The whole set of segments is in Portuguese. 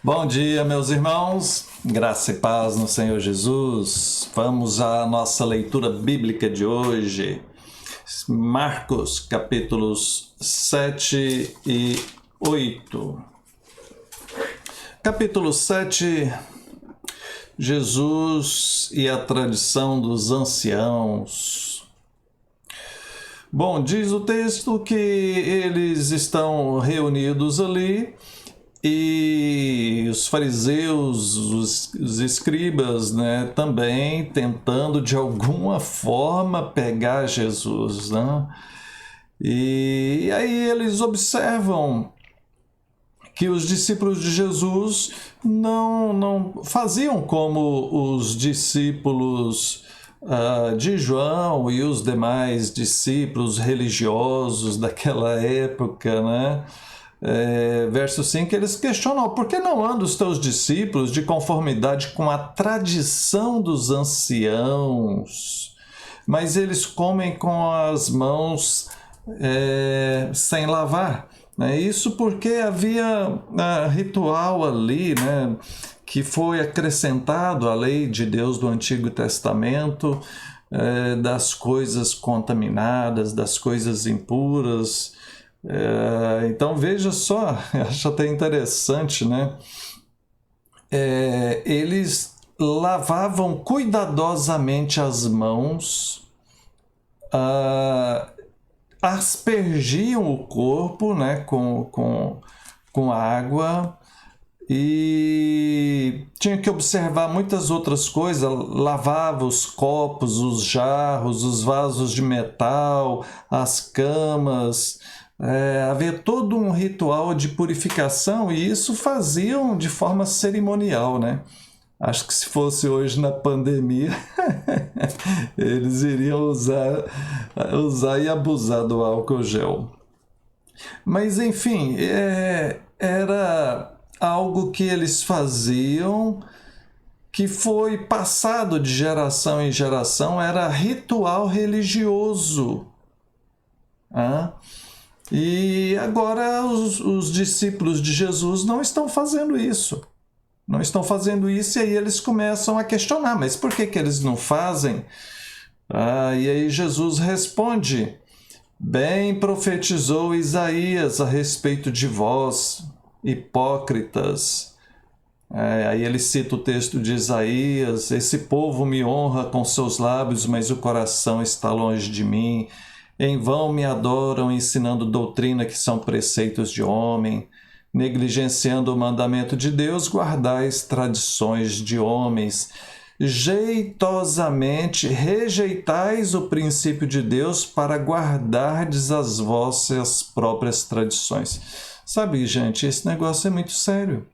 Bom dia, meus irmãos, graça e paz no Senhor Jesus. Vamos à nossa leitura bíblica de hoje. Marcos, capítulos 7 e 8. Capítulo 7, Jesus e a tradição dos anciãos. Bom, diz o texto que eles estão reunidos ali e os fariseus, os escribas, né, também tentando de alguma forma pegar Jesus, né? E aí eles observam que os discípulos de Jesus não faziam como os discípulos de João e os demais discípulos religiosos daquela época, né? Verso 5, eles questionam: por que não andam os teus discípulos de conformidade com a tradição dos anciãos, mas eles comem com as mãos sem lavar? Isso porque havia ritual ali, né, que foi acrescentado à lei de Deus do Antigo Testamento, das coisas contaminadas, das coisas impuras. Então veja só, acho até interessante, né? Eles lavavam cuidadosamente as mãos, aspergiam o corpo, né, com água, e tinha que observar muitas outras coisas. Lavava os copos, os jarros, os vasos de metal, as camas. Havia todo um ritual de purificação, e isso faziam de forma cerimonial, né? Acho que se fosse hoje na pandemia, eles iriam usar e abusar do álcool gel. Mas, enfim, era algo que eles faziam, que foi passado de geração em geração, era ritual religioso. E agora os discípulos de Jesus não estão fazendo isso. Não estão fazendo isso, e aí eles começam a questionar: mas por que eles não fazem? E aí Jesus responde: bem profetizou Isaías a respeito de vós, hipócritas. Aí ele cita o texto de Isaías: esse povo me honra com seus lábios, mas o coração está longe de mim. Em vão me adoram, ensinando doutrina que são preceitos de homem. Negligenciando o mandamento de Deus, guardais tradições de homens. Jeitosamente rejeitais o princípio de Deus para guardardes as vossas próprias tradições. Sabe, gente, esse negócio é muito sério.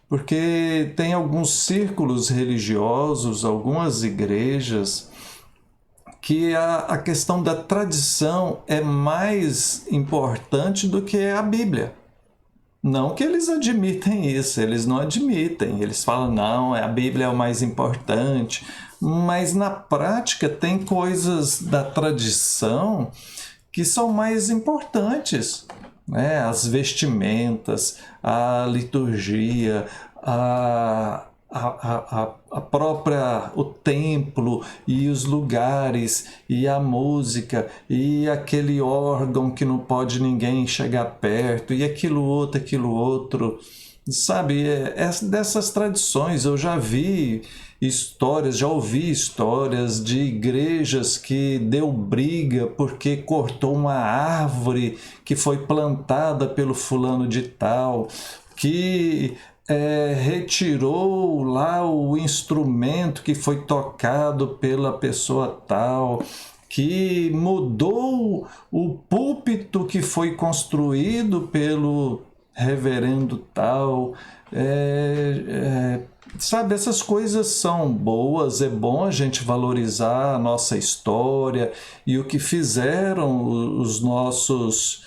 Porque tem alguns círculos religiosos, algumas igrejas, que a questão da tradição é mais importante do que a Bíblia. Não que eles admitem isso, eles não admitem. Eles falam: não, a Bíblia é o mais importante. Mas na prática tem coisas da tradição que são mais importantes, né? As vestimentas, a liturgia, o templo e os lugares e a música e aquele órgão que não pode ninguém chegar perto e aquilo outro, sabe? Dessas tradições eu já vi histórias, já ouvi histórias de igrejas que deu briga porque cortou uma árvore que foi plantada pelo fulano de tal, que retirou lá o instrumento que foi tocado pela pessoa tal, que mudou o púlpito que foi construído pelo reverendo tal. Sabe, essas coisas são boas, é bom a gente valorizar a nossa história e o que fizeram os nossos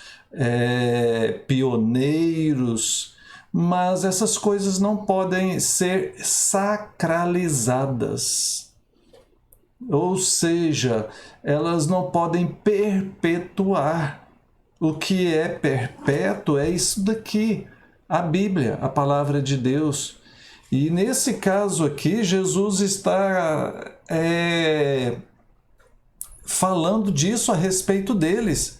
pioneiros, mas essas coisas não podem ser sacralizadas. Ou seja, elas não podem perpetuar. O que é perpétuo é isso daqui. a Bíblia, a palavra de Deus. E nesse caso aqui, Jesus está falando disso a respeito deles.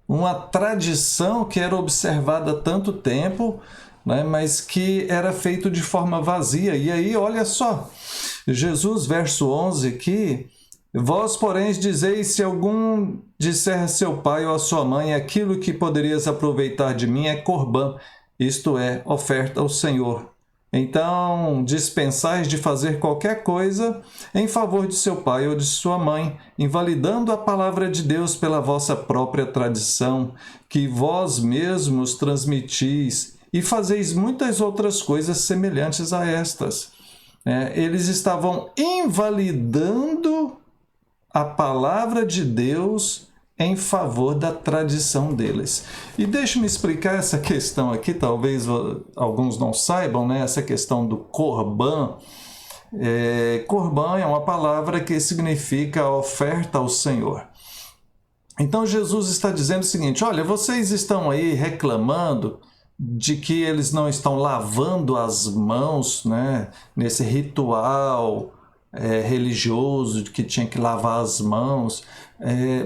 Uma tradição que era observada há tanto tempo, né, mas que era feito de forma vazia. E aí, olha só, Jesus, verso 11 aqui: vós, porém, dizeis, se algum disser a seu pai ou a sua mãe, aquilo que poderias aproveitar de mim é corbã, isto é, oferta ao Senhor. Então, dispensais de fazer qualquer coisa em favor de seu pai ou de sua mãe, invalidando a palavra de Deus pela vossa própria tradição, que vós mesmos transmitis, e fazeis muitas outras coisas semelhantes a estas. Eles estavam invalidando a palavra de Deus em favor da tradição deles. E deixe-me explicar essa questão aqui, talvez alguns não saibam, né? Essa questão do corbã. Corbã é uma palavra que significa oferta ao Senhor. Então Jesus está dizendo o seguinte: olha, vocês estão aí reclamando de que eles não estão lavando as mãos, né, nesse ritual religioso de que tinha que lavar as mãos.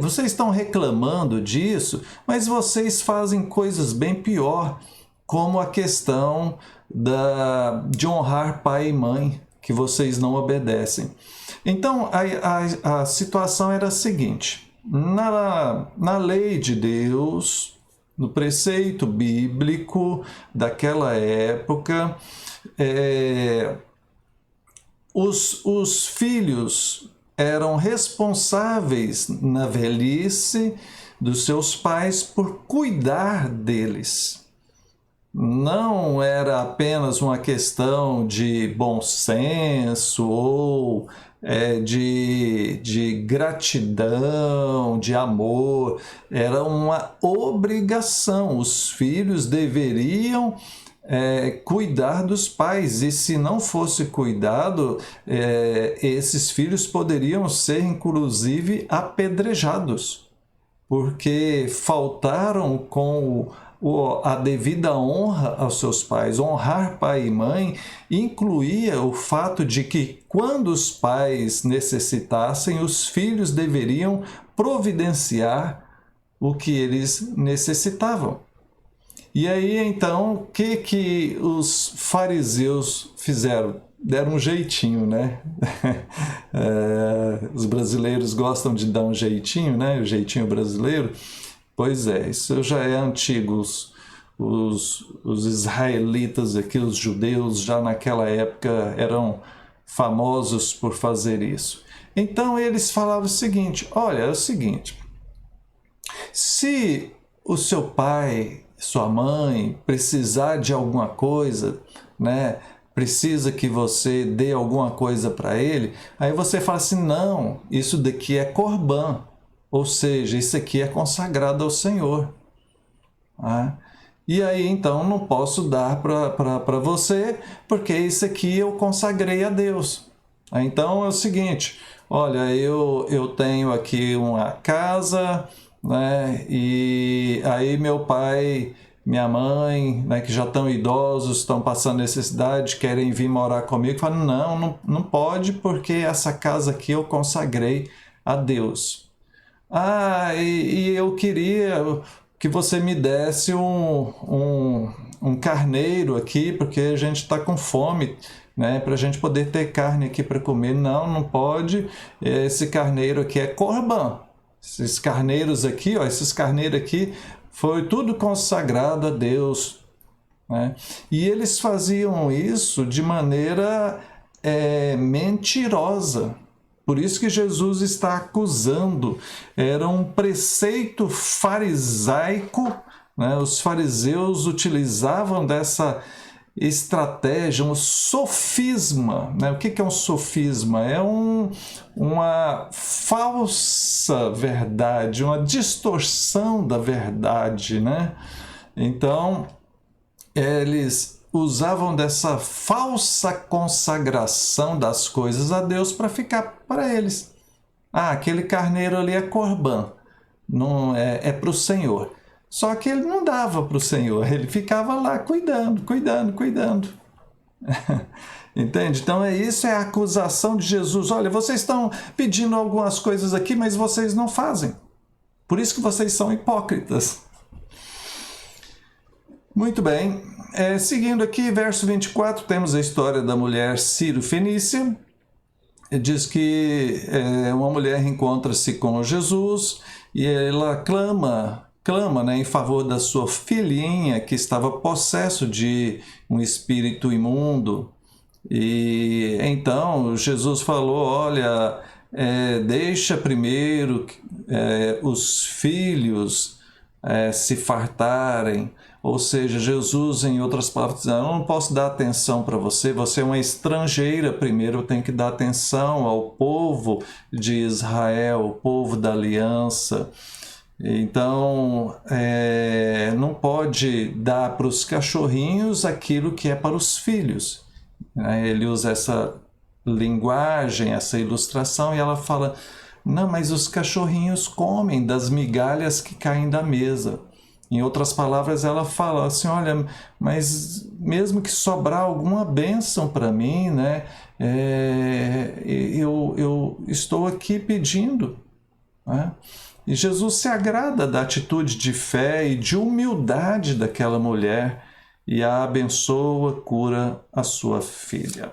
Vocês estão reclamando disso, mas vocês fazem coisas bem pior, como a questão de honrar pai e mãe, que vocês não obedecem. Então, a situação era a seguinte: na lei de Deus, no preceito bíblico daquela época, os filhos eram responsáveis na velhice dos seus pais por cuidar deles. Não era apenas uma questão de bom senso ou de gratidão, de amor. Era uma obrigação. Os filhos deveriam cuidar dos pais, e se não fosse cuidado, esses filhos poderiam ser inclusive apedrejados, porque faltaram com a devida honra aos seus pais. Honrar pai e mãe incluía o fato de que, quando os pais necessitassem, os filhos deveriam providenciar o que eles necessitavam. E aí, então, o que os fariseus fizeram? Deram um jeitinho, né? Os brasileiros gostam de dar um jeitinho, né? O jeitinho brasileiro. Pois é, isso já é antigo. Os israelitas aqui, os judeus, já naquela época eram famosos por fazer isso. Então, eles falavam o seguinte: olha, é o seguinte, se o seu pai, sua mãe precisar de alguma coisa, né, precisa que você dê alguma coisa para ele, aí você fala assim: não, isso daqui é corbã, ou seja, isso aqui é consagrado ao Senhor. E aí, então, não posso dar para você, porque isso aqui eu consagrei a Deus. Então é o seguinte: olha, eu tenho aqui uma casa, né? E aí meu pai, minha mãe, né, que já estão idosos, estão passando necessidade, querem vir morar comigo, falam: não pode, porque essa casa aqui eu consagrei a Deus. E eu queria que você me desse um carneiro aqui, porque a gente está com fome, né, para a gente poder ter carne aqui para comer. Não pode, esse carneiro aqui é corbã. Esses carneiros aqui, esses carneiros aqui, foi tudo consagrado a Deus, né? E eles faziam isso de maneira mentirosa. Por isso que Jesus está acusando. Era um preceito farisaico, né? Os fariseus utilizavam dessa estratégia, um sofisma, né? O que é um sofisma? É uma falsa verdade, uma distorção da verdade, né? Então, eles usavam dessa falsa consagração das coisas a Deus para ficar para eles. Aquele carneiro ali é corbã, não é para o Senhor. Só que ele não dava para o Senhor, ele ficava lá cuidando. Entende? Então isso é a acusação de Jesus. Olha, vocês estão pedindo algumas coisas aqui, mas vocês não fazem. Por isso que vocês são hipócritas. Muito bem. Seguindo aqui, verso 24, temos a história da mulher Ciro-Fenícia. Diz que uma mulher encontra-se com Jesus e ela clama, né, em favor da sua filhinha que estava possesso de um espírito imundo. E então Jesus falou, olha, deixa primeiro os filhos se fartarem. Ou seja, Jesus, em outras palavras, eu não posso dar atenção para você, você é uma estrangeira, primeiro eu tenho que dar atenção ao povo de Israel, o povo da aliança. Então, não pode dar para os cachorrinhos aquilo que é para os filhos. Ele usa essa linguagem, essa ilustração, e ela fala, não, mas os cachorrinhos comem das migalhas que caem da mesa. Em outras palavras, ela fala assim, olha, mas mesmo que sobrar alguma bênção para mim, né, eu estou aqui pedindo. Né? E Jesus se agrada da atitude de fé e de humildade daquela mulher e a abençoa, cura a sua filha.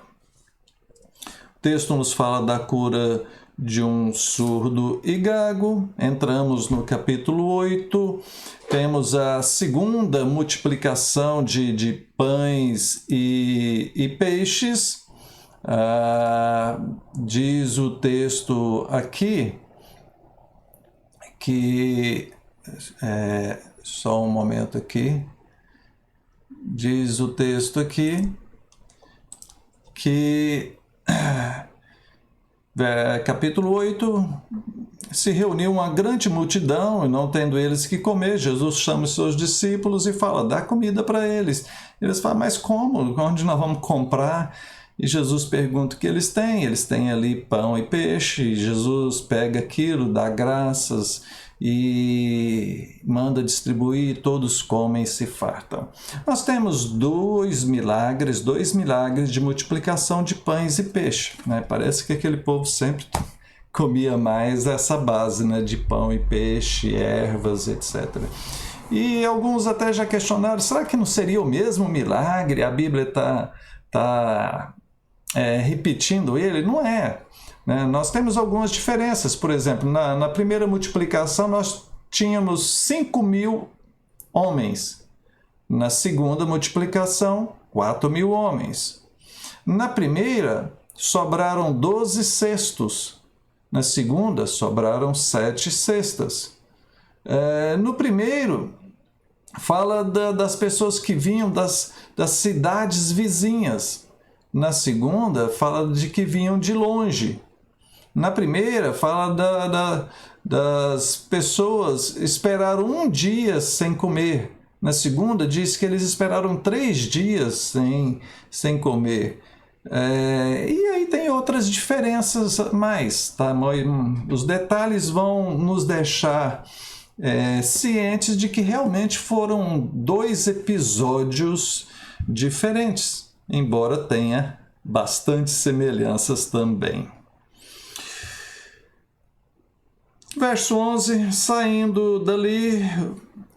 O texto nos fala da cura de um surdo e gago. Entramos no capítulo 8, temos a segunda multiplicação de pães e peixes. Diz o texto aqui que... só um momento aqui. Diz o texto aqui que... capítulo 8, se reuniu uma grande multidão, e não tendo eles que comer, Jesus chama os seus discípulos e fala, dá comida para eles. Eles falam, mas como? Onde nós vamos comprar? E Jesus pergunta o que eles têm. Eles têm ali pão e peixe. E Jesus pega aquilo, dá graças e manda distribuir, todos comem e se fartam. Nós temos dois milagres de multiplicação de pães e peixe. Né? Parece que aquele povo sempre comia mais essa base, né, de pão e peixe, ervas, etc. E alguns até já questionaram, será que não seria o mesmo milagre? A Bíblia está repetindo ele? Não é. Nós temos algumas diferenças. Por exemplo, na primeira multiplicação nós tínhamos 5.000 homens. Na segunda multiplicação, 4.000 homens. Na primeira, sobraram 12 cestos. Na segunda, sobraram 7 cestas. No primeiro, fala das pessoas que vinham das cidades vizinhas. Na segunda, fala de que vinham de longe. Na primeira, fala das pessoas esperaram um dia sem comer. Na segunda, diz que eles esperaram 3 dias sem comer. E aí tem outras diferenças mais. Tá? Os detalhes vão nos deixar cientes de que realmente foram 2 episódios diferentes, embora tenha bastante semelhanças também. Verso 11, saindo dali,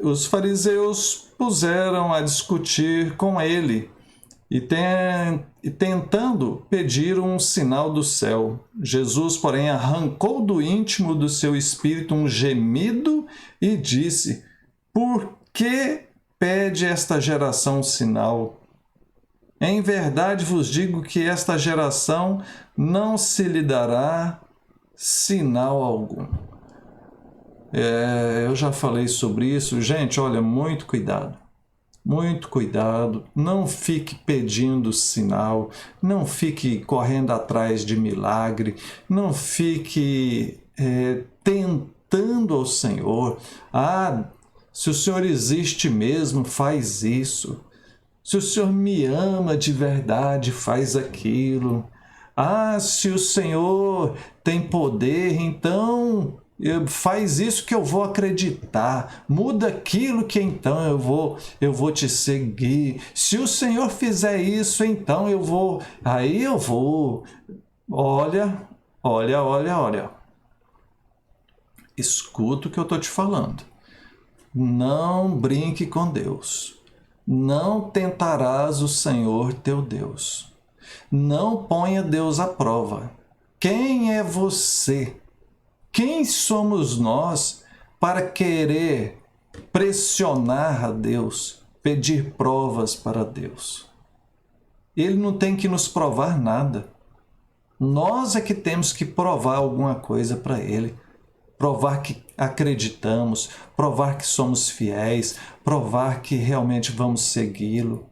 os fariseus puseram a discutir com ele e tentando pedir um sinal do céu. Jesus, porém, arrancou do íntimo do seu espírito um gemido e disse, por que pede esta geração um sinal? Em verdade vos digo que esta geração não se lhe dará sinal algum. Eu já falei sobre isso. Gente, olha, muito cuidado. Muito cuidado. Não fique pedindo sinal. Não fique correndo atrás de milagre. Não fique tentando ao Senhor. Se o Senhor existe mesmo, faz isso. Se o Senhor me ama de verdade, faz aquilo. Se o Senhor tem poder, então faz isso que eu vou acreditar, muda aquilo que então eu vou te seguir. Se o Senhor fizer isso, então aí eu vou. Olha, olha, olha, olha. Escuta o que eu estou te falando. Não brinque com Deus. Não tentarás o Senhor teu Deus. Não ponha Deus à prova. Quem é você? Quem somos nós para querer pressionar a Deus, pedir provas para Deus? Ele não tem que nos provar nada. Nós é que temos que provar alguma coisa para Ele. Provar que acreditamos, provar que somos fiéis, provar que realmente vamos segui-lo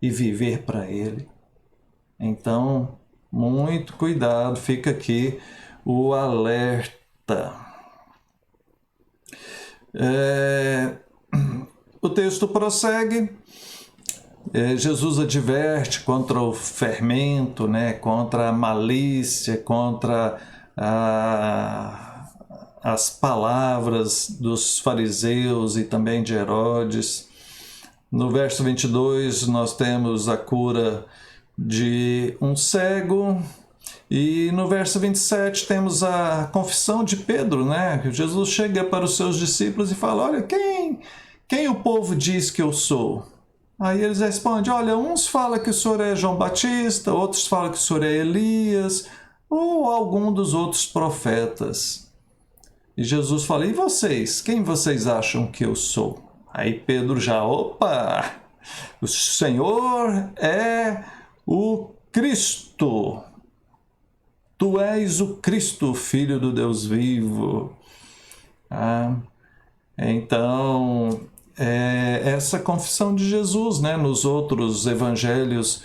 e viver para Ele. Então, muito cuidado, fica aqui o alerta. O texto prossegue. Jesus adverte contra o fermento, né? Contra a malícia, contra as palavras dos fariseus e também de Herodes. No verso 22, nós temos a cura de um cego. E no verso 27 temos a confissão de Pedro, né? Jesus chega para os seus discípulos e fala: olha, quem o povo diz que eu sou? Aí eles respondem: olha, uns falam que o senhor é João Batista, outros falam que o senhor é Elias, ou algum dos outros profetas. E Jesus fala: e vocês? Quem vocês acham que eu sou? Aí Pedro já: opa! O Senhor é o Cristo. Tu és o Cristo, Filho do Deus vivo. Então, essa confissão de Jesus, né, nos outros evangelhos,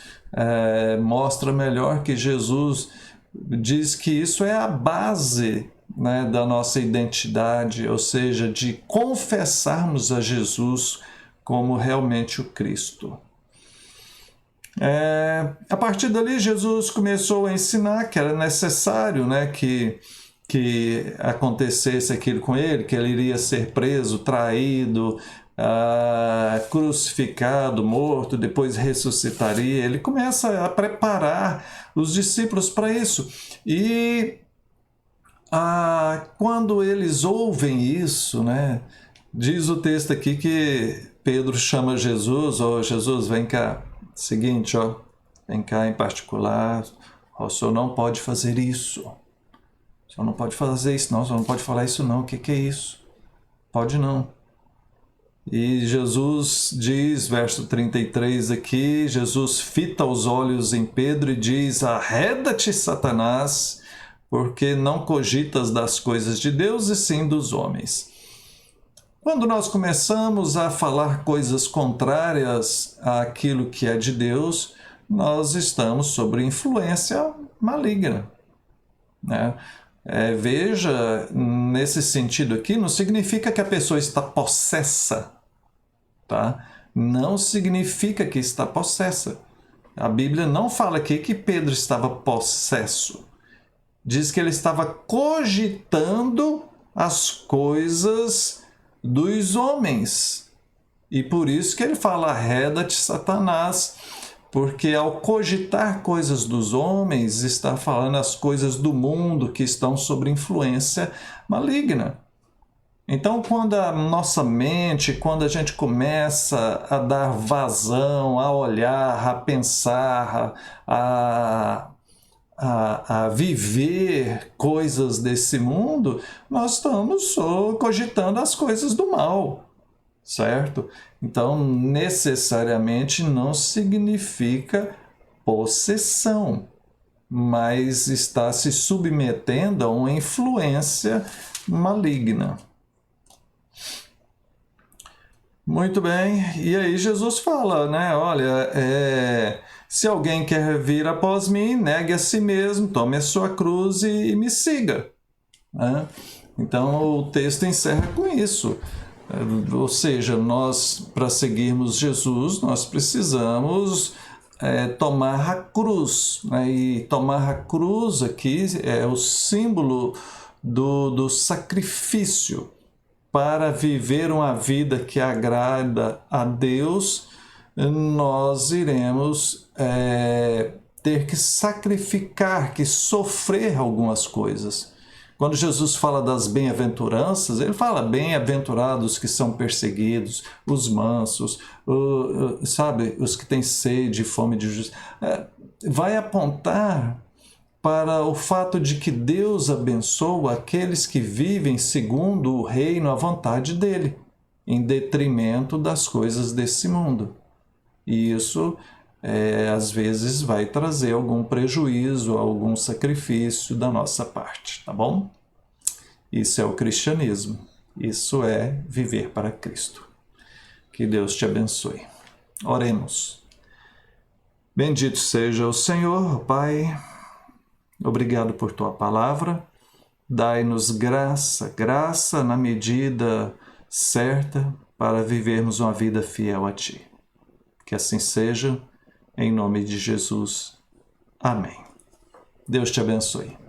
mostra melhor que Jesus diz que isso é a base, né, da nossa identidade, ou seja, de confessarmos a Jesus como realmente o Cristo. A partir dali, Jesus começou a ensinar que era necessário, né, que acontecesse aquilo com ele, que ele iria ser preso, traído, crucificado, morto, depois ressuscitaria. Ele começa a preparar os discípulos para isso. E quando eles ouvem isso, né, diz o texto aqui que Pedro chama Jesus: Jesus, vem cá. Seguinte, vem cá em particular, o senhor não pode fazer isso. O senhor não pode fazer isso não, o senhor não pode falar isso não. O que é isso? Pode não. E Jesus diz, verso 33 aqui, Jesus fita os olhos em Pedro e diz: arreda-te, Satanás, porque não cogitas das coisas de Deus e sim dos homens. Quando nós começamos a falar coisas contrárias àquilo que é de Deus, nós estamos sob influência maligna, né? Veja, nesse sentido aqui, não significa que a pessoa está possessa, tá? Não significa que está possessa. A Bíblia não fala aqui que Pedro estava possesso. Diz que ele estava cogitando as coisas dos homens. E por isso que ele fala: arreda-te, Satanás, porque ao cogitar coisas dos homens, está falando as coisas do mundo que estão sob influência maligna. Então, quando a nossa mente, quando a gente começa a dar vazão, a olhar, a pensar, a viver coisas desse mundo, nós estamos só cogitando as coisas do mal, certo? Então, necessariamente não significa possessão, mas está se submetendo a uma influência maligna. Muito bem, e aí Jesus fala, né? Olha, se alguém quer vir após mim, negue a si mesmo, tome a sua cruz e me siga, né? Então o texto encerra com isso. Ou seja, nós, para seguirmos Jesus, nós precisamos tomar a cruz, né? E tomar a cruz aqui é o símbolo do sacrifício para viver uma vida que agrada a Deus, nós iremos ter que sacrificar, que sofrer algumas coisas. Quando Jesus fala das bem-aventuranças, ele fala bem-aventurados que são perseguidos, os mansos, sabe, os que têm sede e fome de justiça. Vai apontar para o fato de que Deus abençoa aqueles que vivem segundo o reino, a vontade dele, em detrimento das coisas desse mundo. E isso, às vezes, vai trazer algum prejuízo, algum sacrifício da nossa parte, tá bom? Isso é o cristianismo. Isso é viver para Cristo. Que Deus te abençoe. Oremos. Bendito seja o Senhor, Pai. Obrigado por tua palavra. Dai-nos graça na medida certa para vivermos uma vida fiel a ti. Que assim seja, em nome de Jesus. Amém. Deus te abençoe.